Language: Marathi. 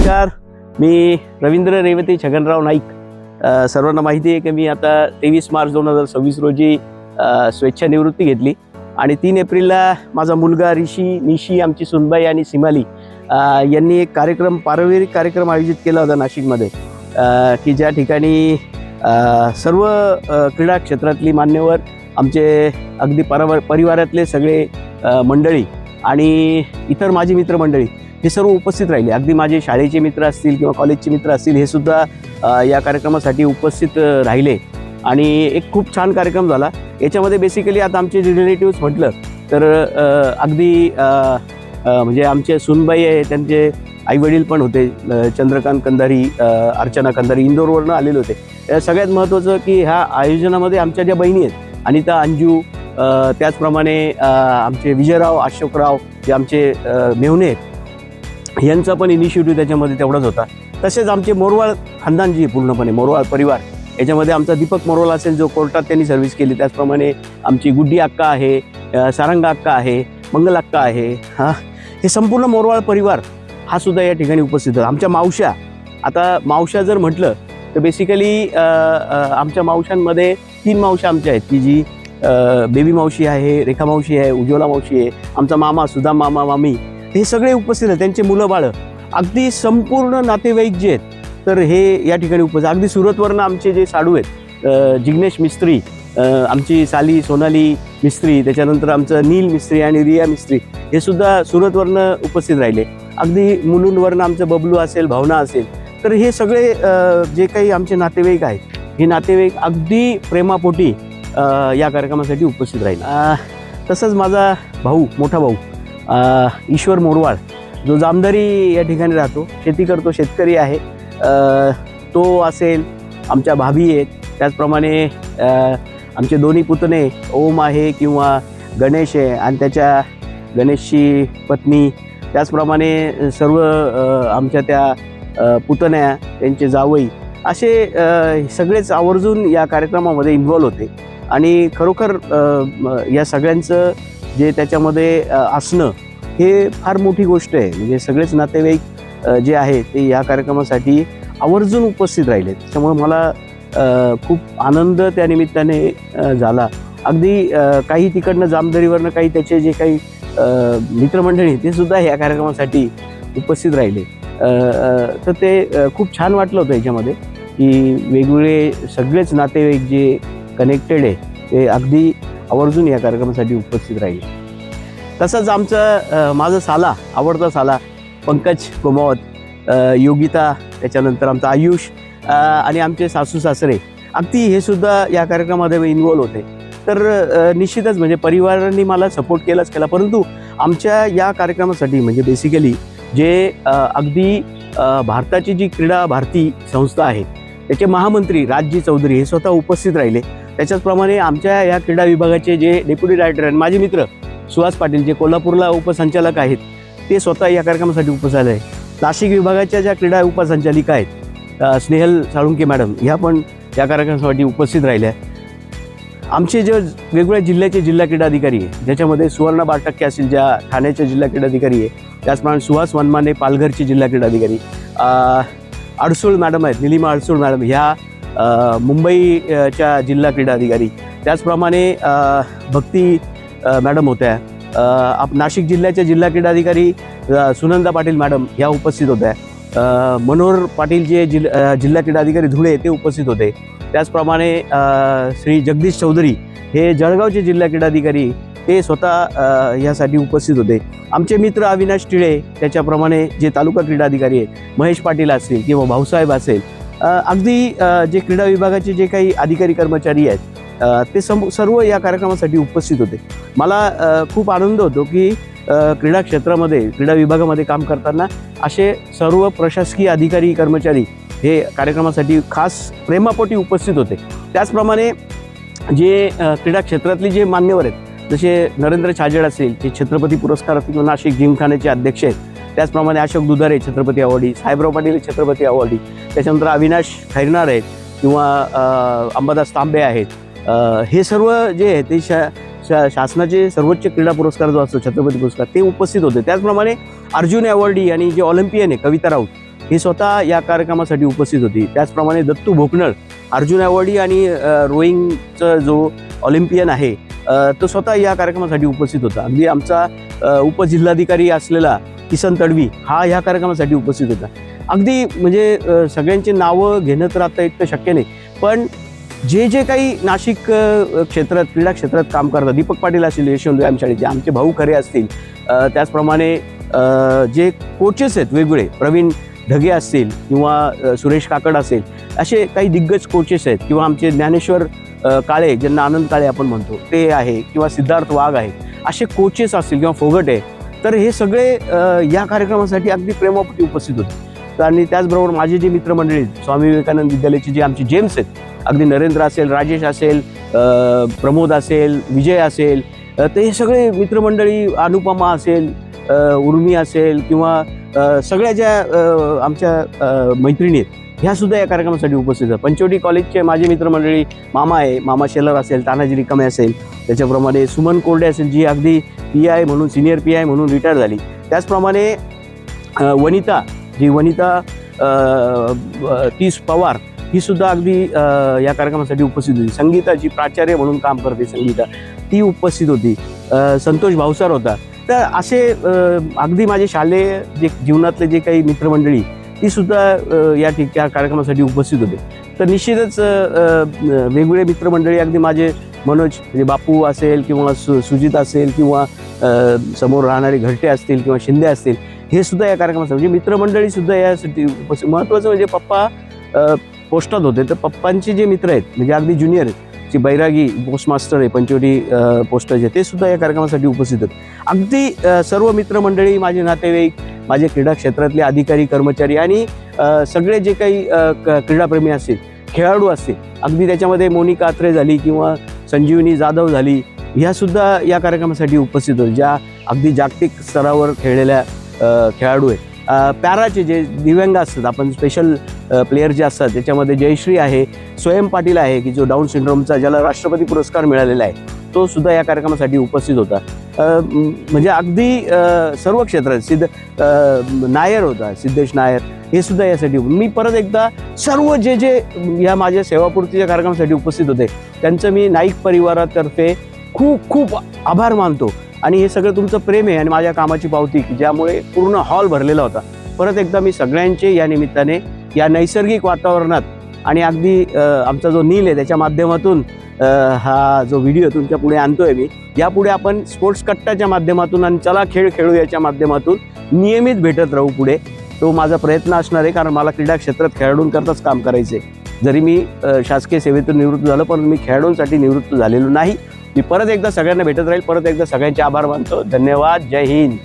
नमस्कार. मी रवींद्र रेवती छगनराव नाईक. सर्वांना माहिती आहे की मी आता 23 मार्च 2026 रोजी स्वेच्छानिवृत्ती घेतली आणि 3 एप्रिलला माझा मुलगा ऋषी, निशी, आमची सुनबाई आणि सिमाली यांनी एक पारिवारिक कार्यक्रम आयोजित केला होता नाशिकमध्ये, की ज्या ठिकाणी सर्व क्रीडा क्षेत्रातली मान्यवर, आमचे अगदी परिवारातले सगळे मंडळी आणि इतर माझी मित्रमंडळी हे सर्व उपस्थित राहिले. अगदी माझे शाळेचे मित्र असतील किंवा कॉलेजचे मित्र असतील, हे सुद्धा या कार्यक्रमासाठी उपस्थित राहिले आणि एक खूप छान कार्यक्रम झाला. याच्यामध्ये बेसिकली आता आमचे जे रिलेटिव्स म्हटलं तर अगदी म्हणजे आमचे सुनबाई आहे, त्यांचे आईवडील पण होते, चंद्रकांत कंधारी, अर्चना कंधारी इंदोरवरनं आलेले होते. सगळ्यात महत्त्वाचं की ह्या आयोजनामध्ये आमच्या ज्या बहिणी आहेत, अनिता, अंजू, त्याचप्रमाणे आमचे विजयराव, अशोकराव, जे आमचे मेहुणे आहेत, यांचा पण इनिशिएटिव्ह त्याच्यामध्ये तेवढाच होता. तसेच आमचे मोरवाळ खानदान जी पूर्णपणे मोरवाळ परिवार, याच्यामध्ये आमचा दीपक मोरवाळ असेल जो कोर्टात त्यांनी सर्व्हिस केली, त्याचप्रमाणे आमची गुड्डी अक्का आहे, सारंगा अक्का आहे, मंगल अक्का आहे, हे संपूर्ण मोरवाळ परिवार हा सुद्धा या ठिकाणी उपस्थित होता. आमच्या मावश्या, आता मावश्या जर म्हटलं तर बेसिकली आमच्या मावशांमध्ये 3 मावश्या आमच्या आहेत, की जी बेबी मावशी आहे, रेखा मावशी आहे, उज्ज्वला मावशी आहे, आमचा मामा सुधा मामा, मामी, हे सगळे उपस्थित आहेत, त्यांचे मुलं बाळं, अगदी संपूर्ण नातेवाईक जे आहेत तर हे या ठिकाणी उपस्थित. अगदी सुरतवरनं आमचे जे साडू आहेत, जिग्नेश मिस्त्री, आमची साली सोनाली मिस्त्री, त्याच्यानंतर आमचं नील मिस्त्री आणि रिया मिस्त्री, हे सुद्धा सुरतवरनं उपस्थित राहिले. अगदी मुलुंडवरनं आमचं बबलू असेल, भावना असेल, तर हे सगळे जे काही आमचे नातेवाईक आहेत, हे नातेवाईक अगदी प्रेमापोटी या कार्यक्रमासाठी उपस्थित राहील. तसंच माझा भाऊ, मोठा भाऊ ईश्वर मोरवाळ, जो जामदारी या ठिकाणी राहतो, शेती करतो, शेतकरी आहे, तो असेल, आमच्या भाभी आहेत, त्याचप्रमाणे आमचे दोन्ही पुतणे ओम आहे किंवा गणेश आहे आणि त्याच्या गणेशची पत्नी, त्याचप्रमाणे सर्व आमच्या त्या पुतण्या, त्यांचे जावई, असे सगळेच आवर्जून या कार्यक्रमामध्ये इन्व्हॉल्व होते. आणि खरोखर या सगळ्यांचं जे त्याच्यामध्ये असणं हे फार मोठी गोष्ट आहे. म्हणजे सगळेच नातेवाईक जे आहेत ते या कार्यक्रमासाठी आवर्जून उपस्थित राहिले. त्याच्यामुळे मला खूप आनंद त्या निमित्ताने झाला. अगदी काही तिकडनं जामदरीवरनं काही त्याचे जे काही मित्रमंडळी ते सुद्धा या कार्यक्रमासाठी उपस्थित राहिले. तर ते खूप छान वाटलं होतं याच्यामध्ये, की वेगवेगळे सगळेच नातेवाईक जे कनेक्टेड आहे ते अगदी आवर्जून या कार्यक्रमासाठी उपस्थित राहिले. तसंच माझं साला, आवडता साला पंकज कुमावत, योगिता, त्याच्यानंतर आमचा आयुष आणि आमचे सासू सासरे, अगदी हे सुद्धा या कार्यक्रमामध्ये इन्व्हॉल्व होते. तर निश्चितच म्हणजे परिवारांनी मला सपोर्ट केलाच केला, परंतु आमच्या या कार्यक्रमासाठी म्हणजे बेसिकली जे अगदी भारताची जी क्रीडा भारती संस्था आहे त्याचे महामंत्री राजजी चौधरी हे स्वतः उपस्थित राहिले. त्याच्याचप्रमाणे आमच्या या क्रीडा विभागाचे जे डेप्युटी डायरेक्टर आहेत, माझे मित्र सुहास पाटील, जे कोल्हापूरला उपसंचालक आहेत, ते स्वतः या कार्यक्रमासाठी उपस्थित आहे. नाशिक विभागाच्या ज्या क्रीडा उपसंचालिका आहेत, स्नेहल साळुंके मॅडम, ह्या पण या कार्यक्रमासाठी उपस्थित राहिल्या. आमचे जे वेगवेगळ्या जिल्ह्याचे जिल्हा क्रीडा अधिकारी आहे, ज्याच्यामध्ये सुवर्णा बाटक्के असतील, ज्या ठाण्याच्या जिल्हा क्रीडा अधिकारी आहे, त्याचप्रमाणे सुहास वनमाने पालघरची जिल्हा क्रीडा अधिकारी, अडसूळ मॅडम आहेत, निलिमा अडसूळ मॅडम, ह्या मुंबईच्या जिल्हा क्रीडा अधिकारी, त्याचप्रमाणे भक्ती मॅडम होत्या, नाशिक जिल्ह्याच्या जिल्हा क्रीडा अधिकारी सुनंदा पाटील मॅडम ह्या उपस्थित होत्या, मनोहर पाटील जे जिल्हा क्रीडा अधिकारी धुळे ते उपस्थित होते, त्याचप्रमाणे श्री जगदीश चौधरी हे जळगावचे जिल्हा क्रीडा अधिकारी ते स्वतः यासाठी उपस्थित होते. आमचे मित्र अविनाश टिळे, त्याच्याप्रमाणे जे तालुका क्रीडा अधिकारी आहेत, महेश पाटील असतील किंवा भाऊसाहेब असेल, अगदी जे क्रीडा विभागाचे जे काही अधिकारी कर्मचारी आहेत ते सर्व या कार्यक्रमासाठी उपस्थित होते. मला खूप आनंद होतो की क्रीडा क्षेत्रामध्ये, क्रीडा विभागामध्ये काम करताना असे सर्व प्रशासकीय अधिकारी कर्मचारी हे कार्यक्रमासाठी खास प्रेमापोटी उपस्थित होते. त्याचप्रमाणे जे क्रीडा क्षेत्रातले जे मान्यवर आहेत, जसे नरेंद्र छाजेड असेल, जे छत्रपती पुरस्कार नाशिक जिमखान्याचे अध्यक्ष आहेत, त्याचप्रमाणे अशोक दुधारे छत्रपती अवॉर्डी, साहेबराव पाटील छत्रपती अवॉर्डी, त्याच्यानंतर अविनाश खैरनार आहेत किंवा अंबादास तांबे आहेत, हे सर्व जे आहे ते शासनाचे सर्वोच्च क्रीडा पुरस्कार जो असतो छत्रपती पुरस्कार ते उपस्थित होते. त्याचप्रमाणे अर्जुन अवॉर्डी आणि जे ऑलिम्पियन आहे कविता राऊत, हे स्वतः या कार्यक्रमासाठी उपस्थित होती. त्याचप्रमाणे दत्तू भोकनळ, अर्जुन अवॉर्डी आणि रोईंगचं जो ऑलिम्पियन आहे तो स्वतः या कार्यक्रमासाठी उपस्थित होता. अगदी आमचा उपजिल्हाधिकारी असलेला किसन तडवी हा ह्या कार्यक्रमासाठी उपस्थित होता. अगदी म्हणजे सगळ्यांची नावं घेणं तर आता इतकं शक्य नाही, पण जे काही नाशिक क्षेत्रात क्रीडा क्षेत्रात काम करतात, दीपक पाटील असतील यशवंत व्यायाम शाळेचे, आमचे भाऊ खरे असतील, त्याचप्रमाणे जे कोचेस आहेत वेगवेगळे, प्रवीण ढगे असतील किंवा सुरेश काकड असेल, असे काही दिग्गज कोचेस आहेत, किंवा आमचे ज्ञानेश्वर काळे ज्यांना आनंद काळे आपण म्हणतो ते आहे, किंवा सिद्धार्थ वाघ आहे, असे कोचेस असतील किंवा फोगट आहे, तर हे सगळे या कार्यक्रमासाठी अगदी प्रेमापोटी उपस्थित होते. आणि त्याचबरोबर माझे जे मित्रमंडळी स्वामी विवेकानंद विद्यालयाचे जे आमचे जेम्स आहेत, अगदी नरेंद्र असेल, राजेश असेल, प्रमोद असेल, विजय असेल, तर हे सगळे मित्रमंडळी, अनुपमा असेल, उर्मी असेल, किंवा सगळ्या ज्या आमच्या मैत्रिणी आहेत ह्या सुद्धा या कार्यक्रमासाठी उपस्थित आहेत. पंचवटी कॉलेजचे माझे मित्रमंडळी, मामा आहे, मामा शेलर असेल, तानाजी रिकामे असेल, त्याच्याप्रमाणे सुमन कोरडे असेल जी अगदी PI म्हणून, सिनियर PI म्हणून रिटायर झाली. त्याचप्रमाणे वनिता तीस पवार ही सुद्धा अगदी या कार्यक्रमासाठी उपस्थित होती. संगीता जी प्राचार्य म्हणून काम करते, संगीता ती उपस्थित होती. संतोष भावसार होता. तर असे अगदी माझे शालेय जे जीवनातले जे काही मित्रमंडळी ती सुद्धा या कार्यक्रमासाठी उपस्थित होते. तर निश्चितच वेगवेगळे मित्रमंडळी, अगदी माझे मनोज म्हणजे बापू असेल, किंवा सुजित असेल, किंवा समोर राहणारे घरटे असतील, किंवा शिंदे असतील, हे सुद्धा या कार्यक्रमासाठी म्हणजे मित्रमंडळी सुद्धा यासाठी उपस्थित. महत्त्वाचं म्हणजे पप्पा पोस्टात होते, तर पप्पांचे जे मित्र आहेत म्हणजे अगदी ज्युनियर आहेत, जे बैरागी पोस्टमास्टर आहे पंचवटी पोस्टाचे, ते सुद्धा या कार्यक्रमासाठी उपस्थित आहेत. अगदी सर्व मित्रमंडळी, माझे नातेवाईक, माझे क्रीडा क्षेत्रातले अधिकारी कर्मचारी आणि सगळे जे काही क्रीडाप्रेमी असतील, खेळाडू असतील, अगदी त्याच्यामध्ये मोनिका अत्रे झाली किंवा संजीवनी जाधव झाली, ह्यासुद्धा या कार्यक्रमासाठी उपस्थित होते, ज्या अगदी जागतिक स्तरावर खेळलेल्या खेळाडू आहेत. पॅराचे जे दिव्यांग असतात, आपण स्पेशल प्लेयर जे असतात त्याच्यामध्ये जयश्री आहे, स्वयं पाटील आहे की जो डाऊन सिंड्रोमचा, ज्याला राष्ट्रपती पुरस्कार मिळालेला आहे, तो सुद्धा या कार्यक्रमासाठी उपस्थित होता. म्हणजे अगदी सर्व क्षेत्रात नायर होता, सिद्धेश नायर, हे सुद्धा यासाठी. मी परत एकदा सर्व जे या माझ्या सेवापूर्तीच्या कार्यक्रमासाठी उपस्थित होते त्यांचं मी नाईक परिवारातर्फे खूप खूप आभार मानतो. आणि हे सगळं तुमचं प्रेम आहे आणि माझ्या कामाची पावती, की ज्यामुळे पूर्ण हॉल भरलेला होता. परत एकदा मी सगळ्यांचे या निमित्ताने या नैसर्गिक वातावरणात आणि अगदी आमचा जो नील आहे त्याच्या माध्यमातून हा जो व्हिडिओ तुमच्या पुढे आणतोय मी, यापुढे आपण स्पोर्ट्स कट्टाच्या माध्यमातून आणि चला खेळ खेळू याच्या माध्यमातून नियमित भेटत राहू पुढे. तो माझा प्रयत्न असणार आहे, कारण मला क्रीडा क्षेत्रात खेळाडूंकरताच काम करायचं आहे. जरी मी शासकीय सेवेतून निवृत्त झालो, पण मी खेळाडूंसाठी निवृत्त झालेलो नाही. मी परत एकदा सगळ्यांना भेटत राहील. परत एकदा सगळ्यांचे आभार मानतो. धन्यवाद. जय हिंद.